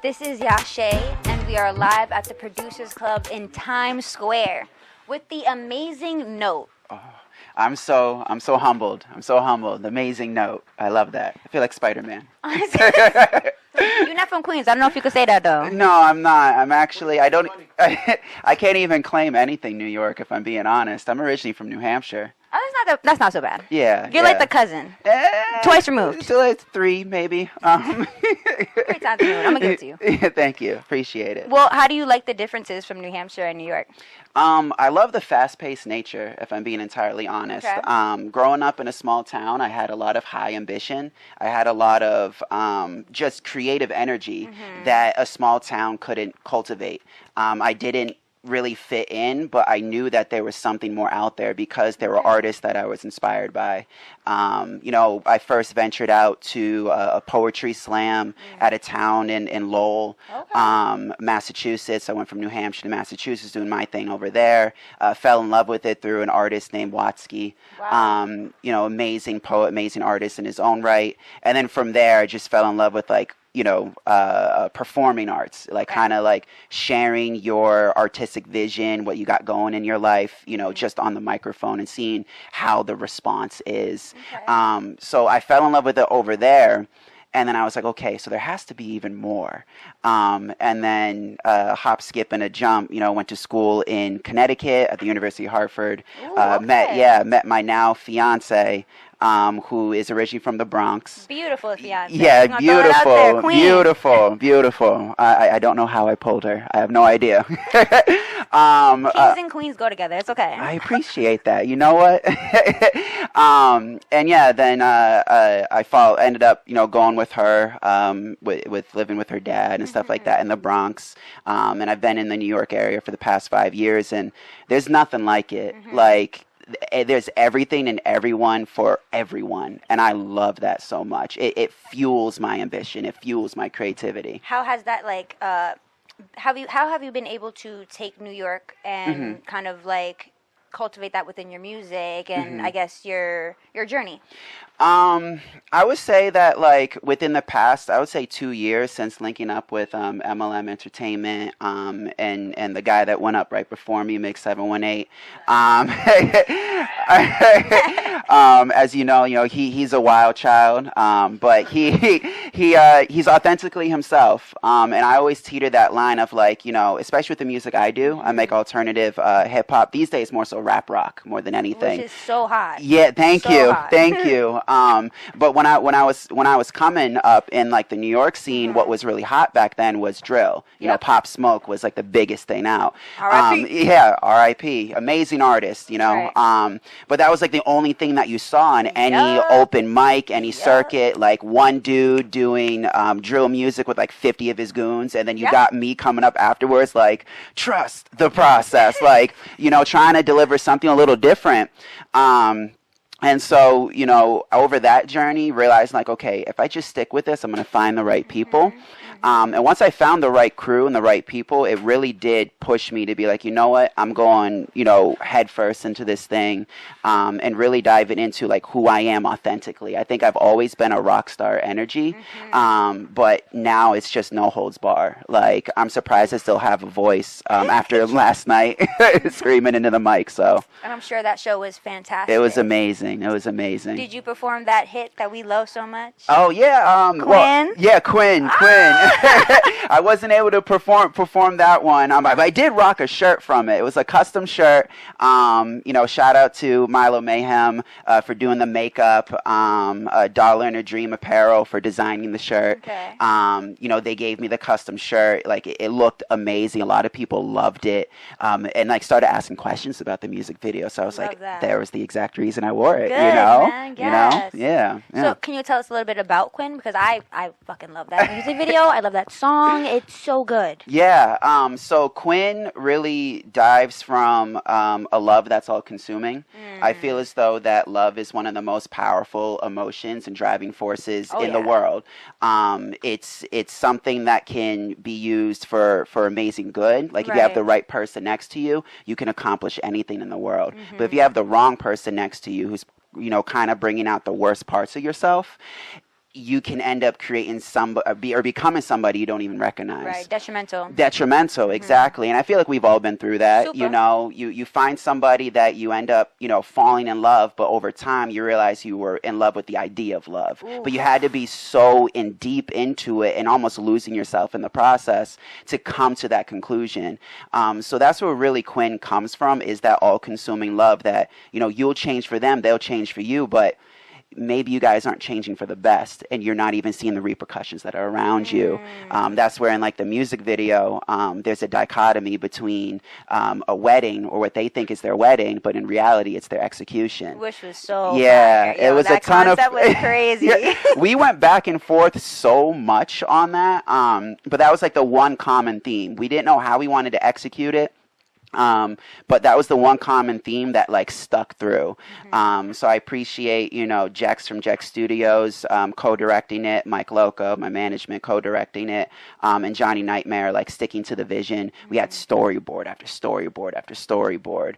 This is Yashea, and we are live at the Producers Club in Times Square with the amazing Knowte. Oh, I'm so humbled. I'm so humbled. Amazing Knowte. I love that. I feel like Spider-Man. You're not from Queens. I don't know if you could say that though. No, I'm not. I'm actually. I can't even claim anything New York if I'm being honest. I'm originally from New Hampshire. Oh, that's not so bad. Yeah. You're like the cousin. Twice removed. So it's 3 maybe. Great time to move. I'm gonna give it to you. Yeah, thank you. Appreciate it. Well, how do you like the differences from New Hampshire and New York? I love the fast-paced nature, if I'm being entirely honest. Okay. Growing up in a small town, I had a lot of high ambition. I had a lot of just creative energy that a small town couldn't cultivate. I didn't really fit in, but I knew that there was something more out there because there were artists that I was inspired by. I first ventured out to a poetry slam at a town in Lowell, Massachusetts. I went from New Hampshire to Massachusetts doing my thing over there. Fell in love with it through an artist named Watsky. Wow. Amazing poet, amazing artist in his own right. And then from there, I just fell in love with performing arts, kind of like sharing your artistic vision, what you got going in your life, just on the microphone and seeing how the response is. Okay. So I fell in love with it over there. And then I was like, okay, so there has to be even more. And then hop, skip, and a jump, went to school in Connecticut at the University of Hartford. Ooh, okay. Met my now fiance, who is originally from the Bronx. Beautiful fiance. Yeah, beautiful. Beautiful. I don't know how I pulled her. I have no idea. Kings and queens go together. It's okay. I appreciate that. You know what? Then I ended up, going with her, with living with her dad and stuff like that in the Bronx. And I've been in the New York area for the past 5 years, and there's nothing like it. Like, there's everything and everyone for everyone, and I love that so much. It fuels my ambition. It fuels my creativity. How has that how have you been able to take New York and kind of cultivate that within your music and I guess your journey? I would say that within the past, I would say 2 years since linking up with MLM Entertainment and the guy that went up right before me, Mix 718. As you know, he's a wild child, but he's authentically himself. And I always teeter that line of especially with the music I do, I make alternative hip hop these days, more so rap rock more than anything. Which is so hot. Yeah, thank you. But when I was coming up in the New York scene, what was really hot back then was drill. Pop Smoke was the biggest thing out. R.I.P. R.I.P. Amazing artist. Right. But that was the only thing that you saw on any open mic, any circuit. One dude doing drill music with 50 of his goons, and then you got me coming up afterwards trust the process, trying to deliver something a little different. And so, over that journey, realized okay, if I just stick with this, I'm going to find the right people. And once I found the right crew and the right people, it really did push me to be you know what, I'm going, head first into this thing, and really diving into who I am authentically. I think I've always been a rock star energy, but now it's just no holds bar. I'm surprised I still have a voice after last night screaming into the mic. So. And I'm sure that show was fantastic. It was amazing. Did you perform that hit that we love so much? Oh yeah, Quinn. Quinn. I wasn't able to perform that one. I did rock a shirt from it. It was a custom shirt. Shout out to Milo Mayhem for doing the makeup. Dollar and a Dream Apparel for designing the shirt. Okay. They gave me the custom shirt. It looked amazing. A lot of people loved it. And started asking questions about the music video. So I was there was the exact reason I wore it. Good, man. Yes. Yeah. So can you tell us a little bit about Quinn? Because I fucking love that music video. I love that song. It's so good. Yeah. So Quinn really dives from a love that's all-consuming. I feel as though that love is one of the most powerful emotions and driving forces in the world. It's something that can be used for amazing good. If you have the right person next to you, you can accomplish anything in the world. But if you have the wrong person next to you who's kind of bringing out the worst parts of yourself, you can end up creating somebody or becoming somebody you don't even recognize. Right, detrimental. Detrimental, exactly. And I feel like we've all been through that. Super. You know, you find somebody that you end up, you know, falling in love, but over time you realize you were in love with the idea of love. Ooh. But you had to be so deep into it and almost losing yourself in the process to come to that conclusion. So that's where really Quinn comes from, is that all-consuming love that, you know, you'll change for them, they'll change for you, but maybe you guys aren't changing for the best and you're not even seeing the repercussions that are around you. That's where in like the music video, there's a dichotomy between a wedding or what they think is their wedding, but in reality it's their execution. Which was so yeah, fire. Yo, it was a ton of that was crazy. Yeah, we went back and forth so much on that, but that was like the one common theme. We didn't know how we wanted to execute it. But that was the one common theme that like stuck through. So I appreciate, you know, Jex from Jex Studios, co-directing it, Mike Loco, my management, co-directing it, and Johnny Nightmare, like sticking to the vision. We had storyboard after storyboard after storyboard.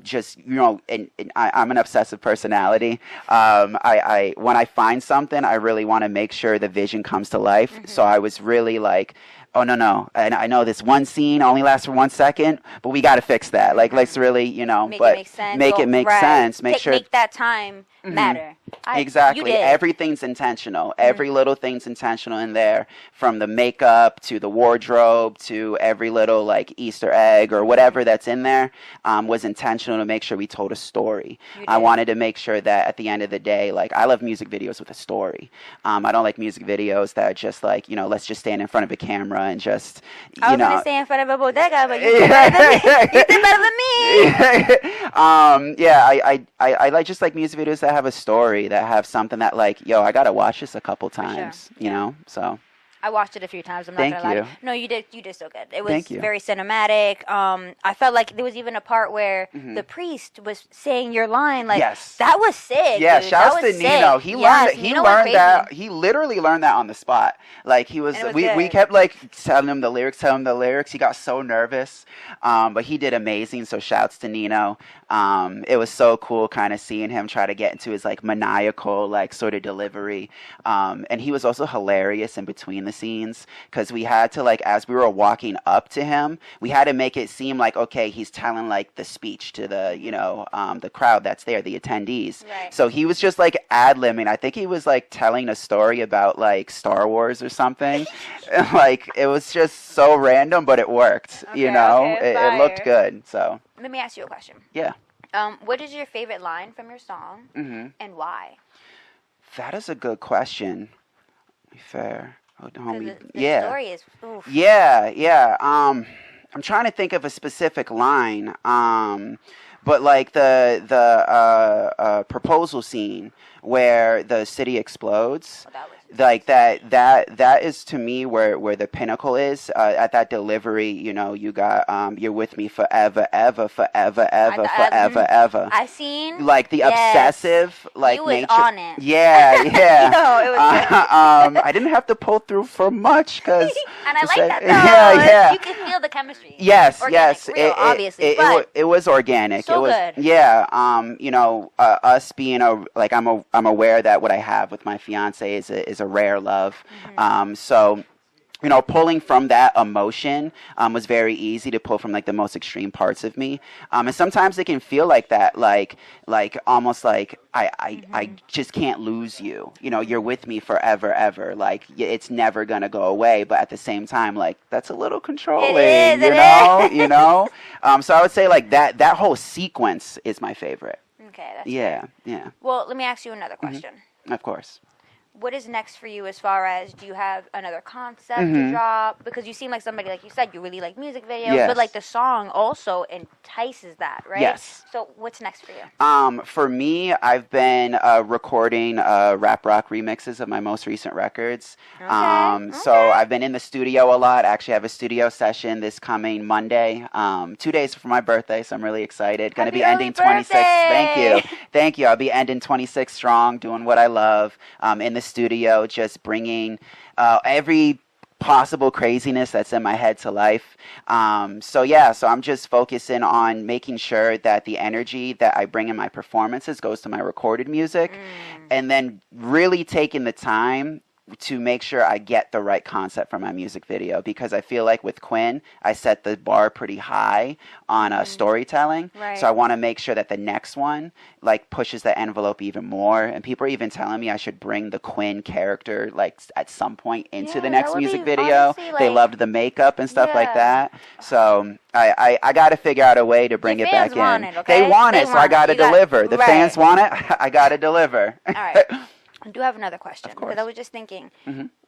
Just, you know, and I'm an obsessive personality. I when I find something, I really want to make sure the vision comes to life. So I was really like, oh, no. And I know this one scene only lasts for 1 second, but we got to fix that. Like, let's really, you know, make but it make sense. make it make sense. Make that time matter. Exactly. Everything's intentional. Every little thing's intentional in there, from the makeup to the wardrobe to every little like Easter egg or whatever that's in there was intentional to make sure we told a story. I wanted to make sure that at the end of the day, like, I love music videos with a story. I don't like music videos that are just like, you know, let's just stand in front of a camera and just, you know. I was going to stay in front of a bodega, but you did better than me. You did better than me. Yeah, I like just like music videos that have a story, that have something that like, yo, I gotta watch this a couple times, you know. So I watched it a few times. I'm not gonna lie. No, you did so good. It was very cinematic. I felt like there was even a part where the priest was saying your line. Like, that was sick. Yeah, dude. shouts to Nino. He learned that. He literally learned that on the spot. Like, he was. We kept like telling him the lyrics. He got so nervous, but he did amazing. So shouts to Nino. It was so cool, kind of seeing him try to get into his like maniacal like sort of delivery. And he was also hilarious in between the scenes, because we had to, like, as we were walking up to him, we had to make it seem like, okay, he's telling like the speech to the, you know, the crowd that's there, the attendees. So he was just like ad-libbing. I think he was like telling a story about like Star Wars or something. Like, it was just so random, but it worked. You know, it looked good. So let me ask you a question. Yeah. What is your favorite line from your song, and why? That is a good question. Fair. Oh, the story is. Oof. Yeah. I'm trying to think of a specific line. But like the proposal scene where the city explodes. Like that is to me where the pinnacle is. At that delivery, you know, you got you're with me forever, ever, forever, ever, forever, ever. I seen like the obsessive like you was nature. On it. Yeah. No, it was I didn't have to pull through for much, because and I like that though. Yeah. You can feel the chemistry. Yes, organic, real, obviously, but it was organic. So it was good. Yeah. You know, us being I'm aware that what I have with my fiance is a rare love. So, you know, pulling from that emotion was very easy to pull from like the most extreme parts of me. And sometimes it can feel like that, like almost like I just can't lose you. You know, you're with me forever, ever. Like, it's never gonna go away. But at the same time, like, that's a little controlling. You know. So I would say like that whole sequence is my favorite. Okay. That's Yeah. Well, let me ask you another question. Of course. What is next for you, as far as, do you have another concept to drop? Because you seem like somebody, like you said, you really like music videos, but like the song also entices that, right? Yes. So what's next for you? For me, I've been recording rap rock remixes of my most recent records. So I've been in the studio a lot. I actually have a studio session this coming Monday, 2 days for my birthday, so I'm really excited. Going to be ending 26. Thank you. I'll be ending 26 strong, doing what I love in the studio, just bringing every possible craziness that's in my head to life. So I'm just focusing on making sure that the energy that I bring in my performances goes to my recorded music, and then really taking the time to make sure I get the right concept for my music video, because I feel like with Quinn, I set the bar pretty high on storytelling. Right. So I want to make sure that the next one like pushes the envelope even more. And people are even telling me I should bring the Quinn character like at some point into the next music video. Honestly, they loved the makeup and stuff like that. So I got to figure out a way to bring it back in. Okay? They want it, so I got to deliver. The fans want it, I got to deliver. All right. I do have another question, because I was just thinking,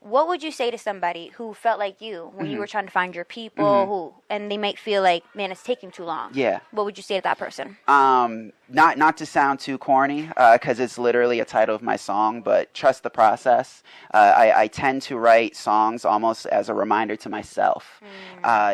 what would you say to somebody who felt like you when you were trying to find your people, and they might feel like, man, it's taking too long? Yeah. What would you say to that person? Not to sound too corny, because it's literally a title of my song, but trust the process. I tend to write songs almost as a reminder to myself.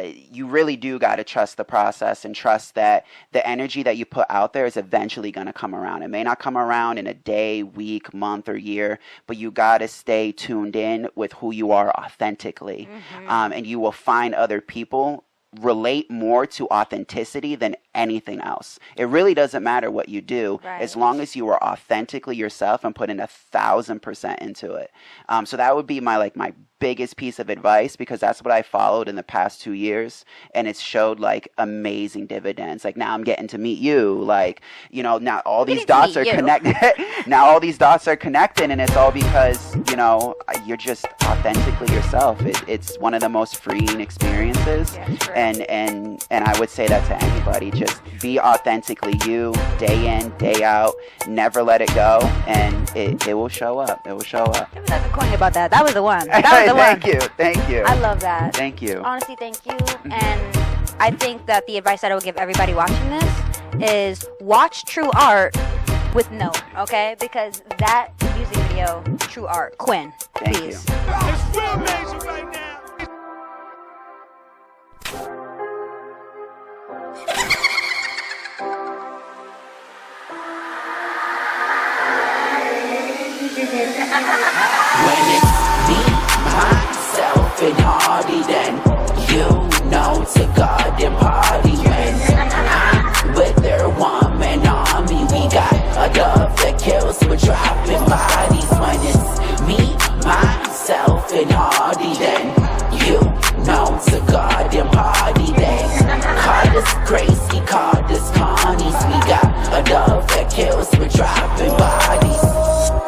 You really do got to trust the process and trust that the energy that you put out there is eventually going to come around. It may not come around in a day, week, month, or year, but you got to stay tuned in with who you are authentically. And you will find other people relate more to authenticity than anything else. It really doesn't matter what you do, as long as you are authentically yourself and putting 1,000% into it. So that would be my biggest piece of advice, because that's what I followed in the past 2 years, and it's showed like amazing dividends. Like now I'm getting to meet you, like, you know, now all these dots are connected. Now all these dots are connecting, and it's all because, you know, you're just authentically yourself. It's one of the most freeing experiences. And I would say that to anybody. Just be authentically you, day in, day out. Never let it go, and it will show up. It will show up. There was nothing corny about that. That was the one. That was the one. Thank you. I love that. Thank you. Honestly, thank you. And I think that the advice that I would give everybody watching this is watch True Art with Knowte, okay? Because that music video, True Art, Quinn. Thank you. It's real major right now. When it's me, myself, and Hardy, then you know to God and party. When I'm with their one-man army, we got a dove that kills, we're dropping bodies. When it's me, myself, and Hardy, then you know to God and party. They call us crazy, call us carnies. We got a dove that kills, we're dropping bodies.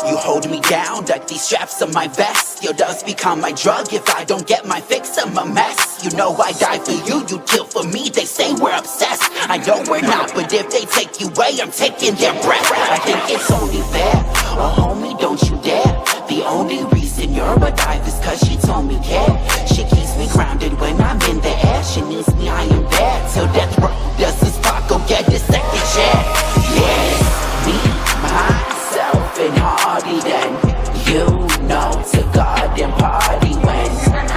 You hold me down like these straps on my vest. Your doves become my drug. If I don't get my fix, I'm a mess. You know I die for you, you kill for me. They say we're obsessed. I know we're not, but if they take you away, I'm taking their breath. I think it's only fair. Oh, homie, don't you dare. The only reason you're alive is cause she told me care. She keeps me grounded when I'm in the air. She needs me, I am there. Till death row does this spot, go get the second chair. Yeah, me, myself, and Hardy, then you know to God and party. When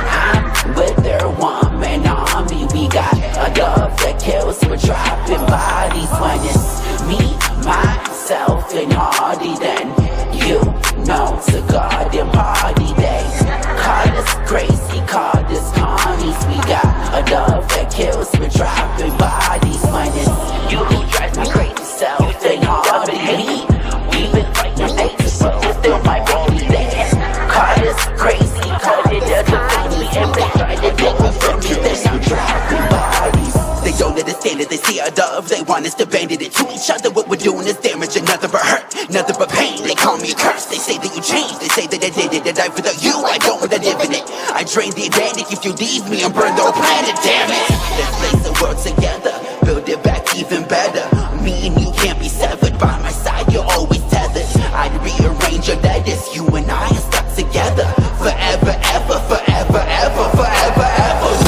I'm with their one-man army, we got a dove that kills, we're dropping bodies. When it's me, myself, and Hardy, then you know to God and party. They call us crazy, call us carnies. We got a dove that kills, we're dropping bodies. When it's you who drives my crazy self and Hardy, me. We've been fighting ages, but you're still my baby. They call us crazy, call it a family, and they try to take us from me. They're now dropping bodies. They don't understand it, they see a dove, they want us to bandit it to each other. What we're doing is damage, another but hurt, another but pain. They call me a curse, they say that you changed, they say that I did it, that I without you, I don't want to live in it. I drain the Atlantic, if you leave me and burn the whole planet, damn it. Let's place the world together, build it back even better. Me and you can't be severed, by my side you're always tethered. I'd rearrange your letters, you and I are stuck together. Forever, ever, forever, ever, forever, ever.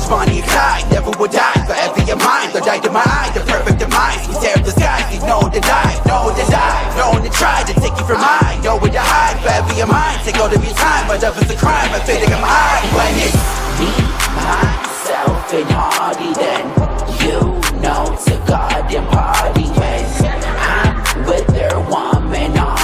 Bonnie and Clyde, never would die. Forever your mind, the light of my eye, the perfect of mine. We tear up the skies, you know to die, know to die, know to try to take you from mine. Know where to hide, forever your mind. Take all of your time, my love is a crime. I feel like I'm high when it's me, myself, and Hardy. Then you know to God and party. When I'm with their one-man army.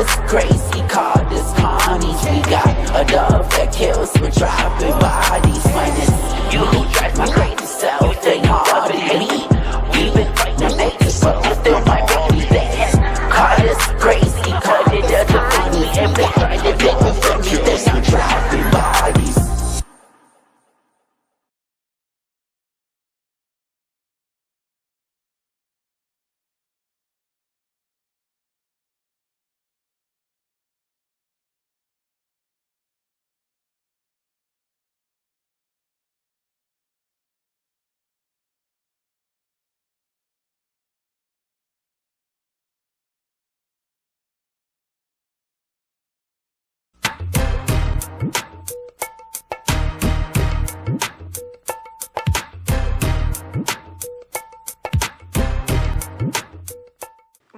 us crazy, called us carnies. We got a dove that kills, we're dropping bodies. When it's you who drive my crazy self, they hard to me. We've been fighting to make this, but we still might be dead. Call us crazy, call it the funny. If they try to take me from me, then I'm dropping bodies.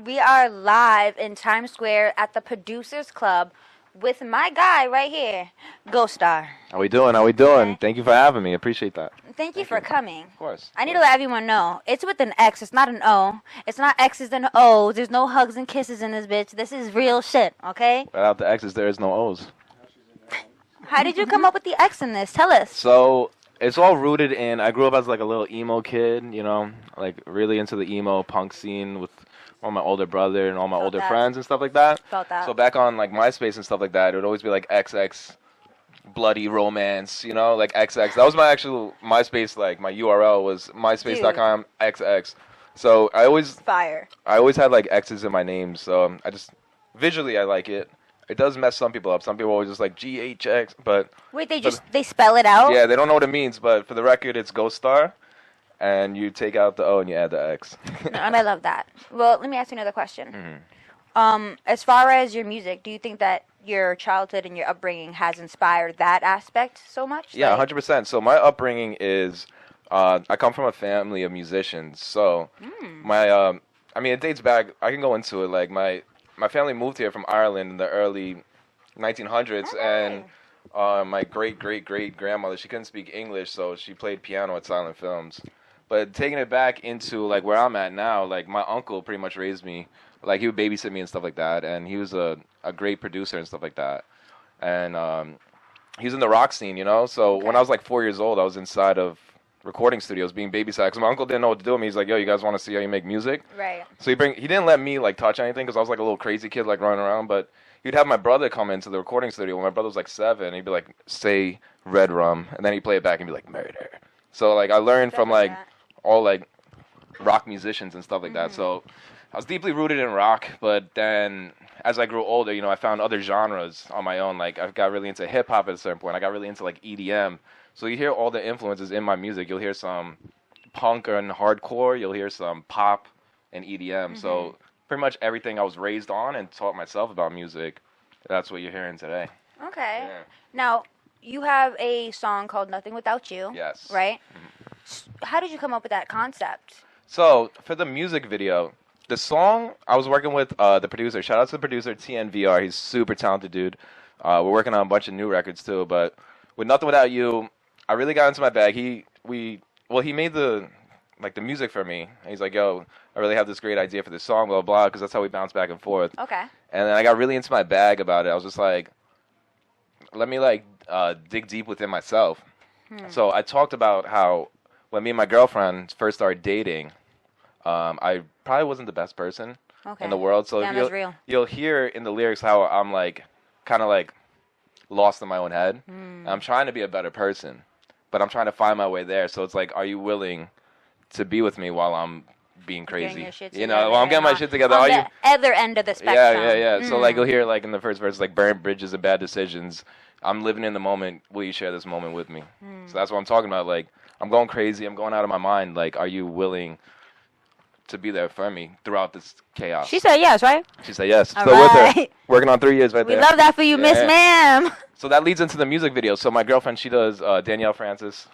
We are live in Times Square at the Producers Club with my guy right here, Ghxstar. How we doing? Okay. Thank you for having me. Appreciate that. Thank you for coming. Of course. I need to let everyone know. It's with an X. It's not an O. It's not X's and O's. There's no hugs and kisses in this bitch. This is real shit, okay? Without the X's, there is no O's. How did you come up with the X in this? Tell us. So it's all rooted in, I grew up as like a little emo kid, you know, like really into the emo punk scene with all my older brother and all my older friends and stuff like that. Felt that. So back on like MySpace and stuff like that, it would always be like XX bloody romance, you know, like XX. That was my actual MySpace, like my URL was myspace.com XX. So I always had like X's in my name, so I just visually I like it. It does mess some people up. Some people always just like GHX, but wait, they spell it out? Yeah, they don't know what it means, but for the record, it's Ghxstar. And you take out the O and you add the X. And I love that. Well, let me ask you another question. As far as your music, do you think that your childhood and your upbringing has inspired that aspect so much? Yeah, 100%. So my upbringing is, I come from a family of musicians. So my, it dates back. I can go into it. Like my family moved here from Ireland in the early 1900s, and my great grandmother, she couldn't speak English, so she played piano at silent films. But taking it back into like where I'm at now, like my uncle pretty much raised me. Like he would babysit me and stuff like that, and he was a great producer and stuff like that. And he was in the rock scene, you know. So when I was like 4 years old, I was inside of recording studios being babysat because my uncle didn't know what to do with me. He's like, "Yo, you guys want to see how you make music?" Right. So he didn't let me like touch anything because I was like a little crazy kid like running around, but he'd have my brother come into the recording studio when my brother was like 7. He'd be like, "Say Red Rum," and then he'd play it back and be like, "Murder." So like I learned from like all like rock musicians and stuff like that. So I was deeply rooted in rock, but then as I grew older, you know, I found other genres on my own. Like I got really into hip hop at a certain point. I got really into like EDM. So you hear all the influences in my music. You'll hear some punk and hardcore. You'll hear some pop and EDM. So pretty much everything I was raised on and taught myself about music, that's what you're hearing today. Okay. Yeah. Now, you have a song called Nothing Without You. Yes. Right? How did you come up with that concept? So for the music video, the song, I was working with the producer. Shout out to the producer, TNVR. He's a super talented dude. We're working on a bunch of new records too. But with Nothing Without You, I really got into my bag. He made the music for me. And he's like, "Yo, I really have this great idea for this song, blah, blah," because that's how we bounce back and forth. Okay. And then I got really into my bag about it. I was just like, let me dig deep within myself. So I talked about how when me and my girlfriend first started dating, I probably wasn't the best person in the world. So you'll hear in the lyrics how I'm like kind of like lost in my own head. I'm trying to be a better person, but I'm trying to find my way there. So it's like, are you willing to be with me while I'm being crazy? You know, while I'm getting my shit together. On the other end of the spectrum. Yeah. So like you'll hear like in the first verse, like burn bridges and bad decisions. I'm living in the moment. Will you share this moment with me? So that's what I'm talking about. Like I'm going crazy. I'm going out of my mind. Like, are you willing to be there for me throughout this chaos? She said yes, right? She said yes. All Still right. with her. Working on 3 years right we there. We love that for you, Miss Ma'am. So that leads into the music video. So my girlfriend, she does Danielle Francis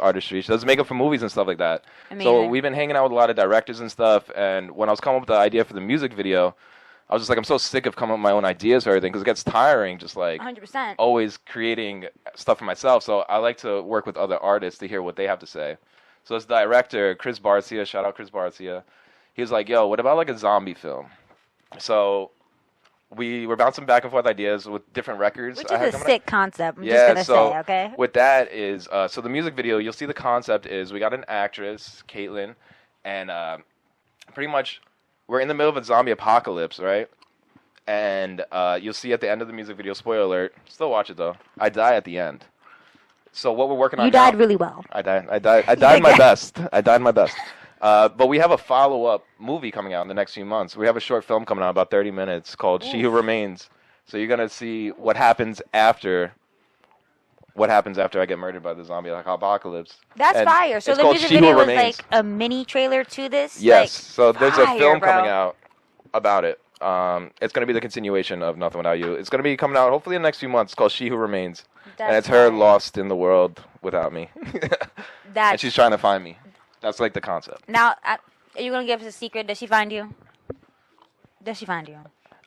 Artistry. She does makeup for movies and stuff like that. Amazing. So we've been hanging out with a lot of directors and stuff. And when I was coming up with the idea for the music video, I was just like, I'm so sick of coming up with my own ideas for everything because it gets tiring just like 100%. Always creating stuff for myself. So I like to work with other artists to hear what they have to say. So this director, Chris Barcia, shout out Chris Barcia, he was like, "Yo, what about like a zombie film?" So we were bouncing back and forth ideas with different records. Which is a sick concept. I'm just gonna say, okay. With that is so the music video. You'll see the concept is we got an actress, Caitlin, and pretty much we're in the middle of a zombie apocalypse, right? And you'll see at the end of the music video. Spoiler alert. Still watch it though. I die at the end. So what we're working on. You died really well. I died my best. I died my best. But we have a follow-up movie coming out in the next few months. We have a short film coming out about 30 minutes called She Who Remains. So you're going to see what happens after I get murdered by the zombie apocalypse. That's fire. So the music video was like a mini trailer to this? Yes. So there's a film coming out about it. It's going to be the continuation of Nothing Without You. It's going to be coming out hopefully in the next few months. It's called She Who Remains. And it's her lost in the world without me. And she's trying to find me. That's like the concept. Now, are you going to give us a secret? Does she find you? Does she find you?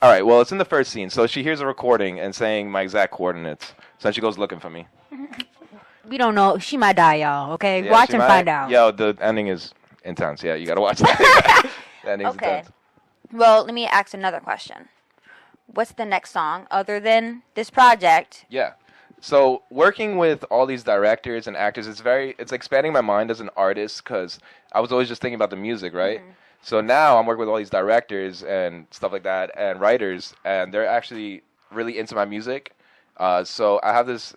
All right. Well, it's in the first scene. So she hears a recording and saying my exact coordinates. So then she goes looking for me. We don't know. She might die, y'all. Okay? Watch and find out. Yo, the ending is intense. Yeah, you got to watch that. The ending's intense. Well, let me ask another question. What's the next song other than this project? Yeah. So working with all these directors and actors, it's expanding my mind as an artist because I was always just thinking about the music, right? Mm-hmm. So now I'm working with all these directors and stuff like that and writers, and they're actually really into my music. So I have this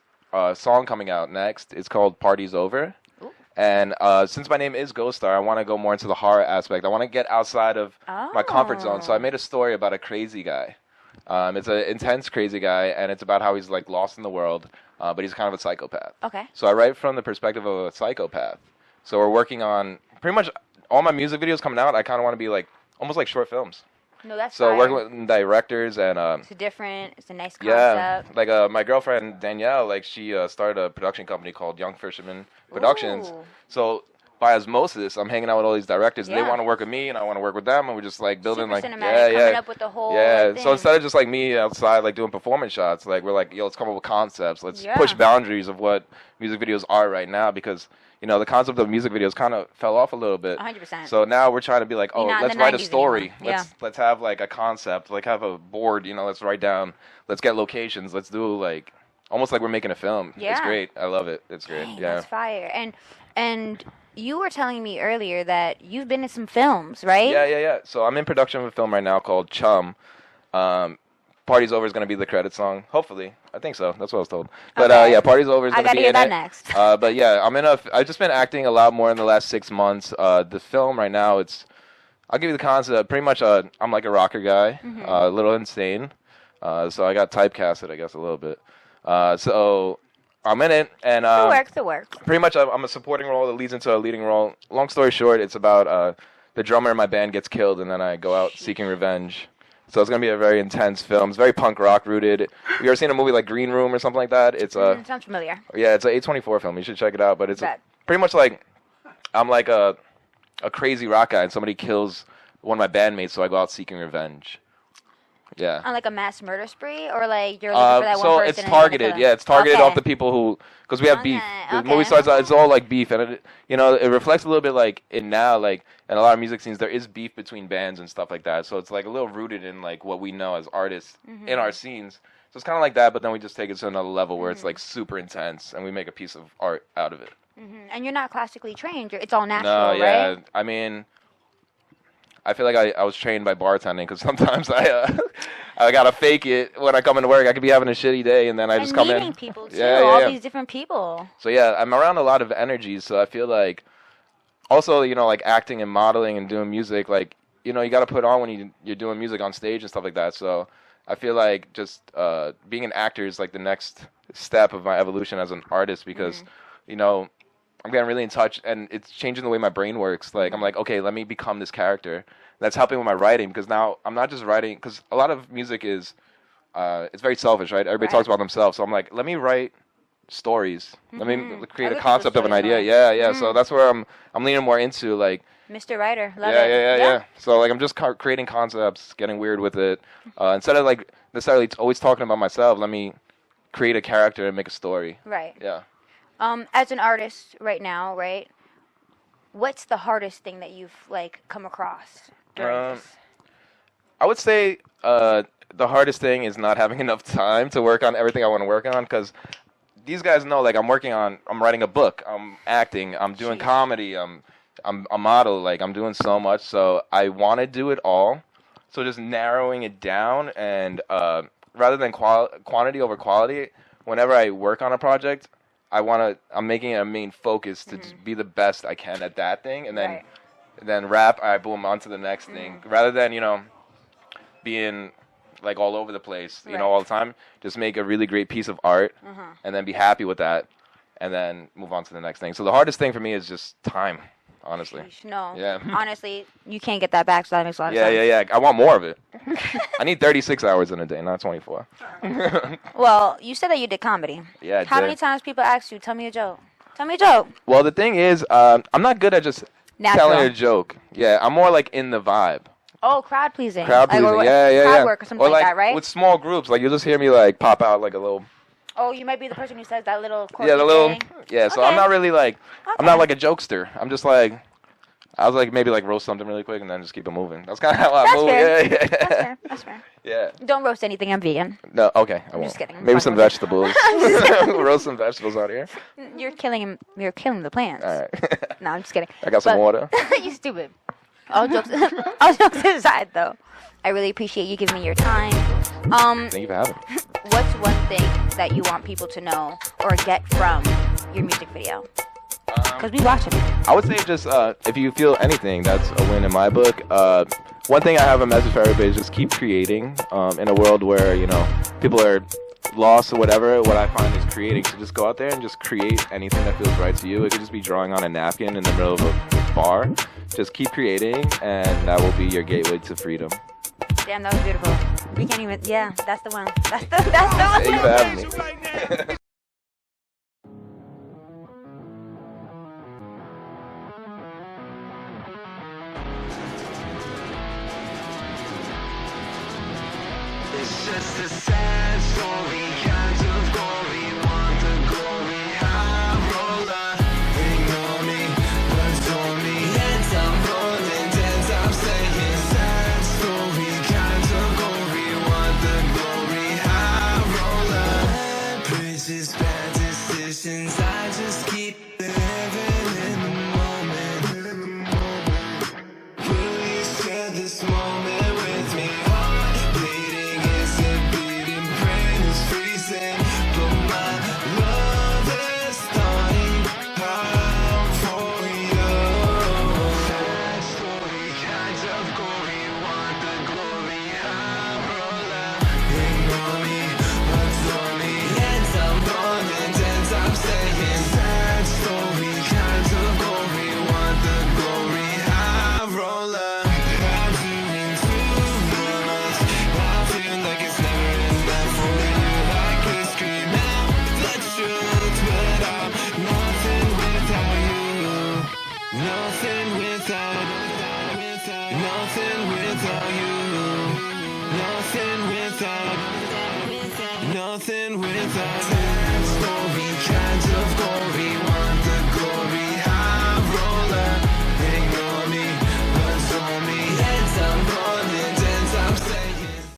song coming out next. It's called Party's Over. Ooh. And since my name is Ghxstar, I want to go more into the horror aspect. I want to get outside of my comfort zone. So I made a story about a crazy guy. It's an intense, crazy guy, and it's about how he's like lost in the world, but he's kind of a psychopath. Okay. So I write from the perspective of a psychopath. So we're working on pretty much all my music videos coming out. I kind of want to be like almost like short films. No, that's so working with directors and it's different. It's a nice concept. Yeah, like my girlfriend Danielle, like she started a production company called Young Fisherman Productions. Ooh. So by osmosis, I'm hanging out with all these directors. And they want to work with me, and I want to work with them, and we're just like building super cinematic, coming up with the whole thing. So instead of just like me outside like doing performance shots, like we're like, yo, let's come up with concepts. Let's push boundaries of what music videos are right now because the concept of music videos kind of fell off a little bit. 100%. So now we're trying to be like, let's write a story. Let's have like a concept, like have a board. Let's write down. Let's get locations. Let's do like almost like we're making a film. Yeah. It's great. I love it. It's great. Dang, that's fire. And you were telling me earlier that you've been in some films, right? Yeah. So I'm in production of a film right now called Chum. Party's Over is going to be the credit song. Hopefully. I think so. That's what I was told. But Party's Over is going to be in it. I got to hear that next. But yeah, I've just been acting a lot more in the last 6 months. The film right now, I'll give you the concept. Pretty much I'm like a rocker guy, a little insane. So I got typecasted, I guess, a little bit. So I'm in it, and it works. Pretty much, I'm a supporting role that leads into a leading role. Long story short, it's about the drummer in my band gets killed, and then I go out seeking revenge. So it's gonna be a very intense film. It's very punk rock rooted. Have you ever seen a movie like Green Room or something like that? It's sounds familiar. Yeah, it's an A24 film. You should check it out. But it's pretty much like I'm like a crazy rock guy, and somebody kills one of my bandmates, so I go out seeking revenge. Yeah. On like a mass murder spree, or like you're looking for that one person? So it's targeted. Yeah, it's targeted off the people who, because we have beef. The movie starts out, it's all like beef, and it reflects a little bit like in now, like in a lot of music scenes, there is beef between bands and stuff like that. So it's like a little rooted in like what we know as artists in our scenes. So it's kind of like that, but then we just take it to another level where it's like super intense, and we make a piece of art out of it. And you're not classically trained. It's all natural, right? I mean, I feel like I was trained by bartending because sometimes I gotta fake it when I come into work. I could be having a shitty day, and then I just come in. Meeting people too, all these different people. So yeah, I'm around a lot of energies. So I feel like, also like acting and modeling and doing music, like you got to put on when you're doing music on stage and stuff like that. So I feel like just being an actor is like the next step of my evolution as an artist because I'm getting really in touch, and it's changing the way my brain works. Like, I'm like, okay, let me become this character. That's helping with my writing, because now I'm not just writing, because a lot of music is, it's very selfish, right? Everybody talks about themselves. So I'm like, let me write stories. Let me create a concept of an idea. Yeah. So that's where I'm leaning more into, like. Mr. Writer, love it. Yeah. So like, I'm just creating concepts, getting weird with it. Instead of like necessarily always talking about myself, let me create a character and make a story. Right. Yeah. As an artist right now, right? What's the hardest thing that you've like come across during this? I would say the hardest thing is not having enough time to work on everything I want to work on, because these guys know, like, I'm writing a book, I'm acting, I'm doing comedy, I'm a model, like, I'm doing so much, so I want to do it all. So just narrowing it down, and rather than quantity over quality, whenever I work on a project, I'm making it a main focus to just be the best I can at that thing, and then rap, I boom, on to the next thing, rather than, being like all over the place, all the time. Just make a really great piece of art, and then be happy with that, and then move on to the next thing. So the hardest thing for me is just time, honestly. No. Yeah. Honestly, you can't get that back, so that makes a lot of sense. Yeah. I want more of it. I need 36 hours in a day, not 24. Well, you said that you did comedy. Yeah, How many times people ask you, tell me a joke? Tell me a joke. Well, the thing is, I'm not good at just telling a joke. Yeah, I'm more like in the vibe. Oh, crowd pleasing. Crowd pleasing, yeah. Crowd work or something like that, right? With small groups, like you'll just hear me like pop out like a little. Oh, you might be the person who says that little. Yeah, the little. Thing. Yeah, so I'm not really like. I'm not like a jokester. I'm just like. I was like maybe like roast something really quick and then just keep it moving. That's kind of how I move. Fair. Yeah. That's fair. Yeah. Don't roast anything. I'm vegan. No, okay, I won't. Just kidding. Maybe some vegetables. Roast some vegetables out here. You're killing the plants. All right. No, I'm just kidding. I got some water. You stupid. All jokes aside, though, I really appreciate you giving me your time. Thank you for having me. What's one thing that you want people to know or get from your music video? Because we watch it. I would say just if you feel anything, that's a win in my book. One thing I have a message for everybody is just keep creating. In a world where people are lost or whatever, what I find is creating. So just go out there and just create anything that feels right to you. It could just be drawing on a napkin in the middle of a bar. Just keep creating, and that will be your gateway to freedom. Damn, that was beautiful. You can't even. Yeah, that's the one. That's the one. Thank you for having me. It's just a sad story, kind of gory, want the glory, high roller. Ignore me, what's on me, heads I'm rolling, dance I'm saying. Sad story, kind of gory, want the glory, high roller. Bad bridges, bad decisions, I just keep living in the moment. Will you share this moment with me? Nothing without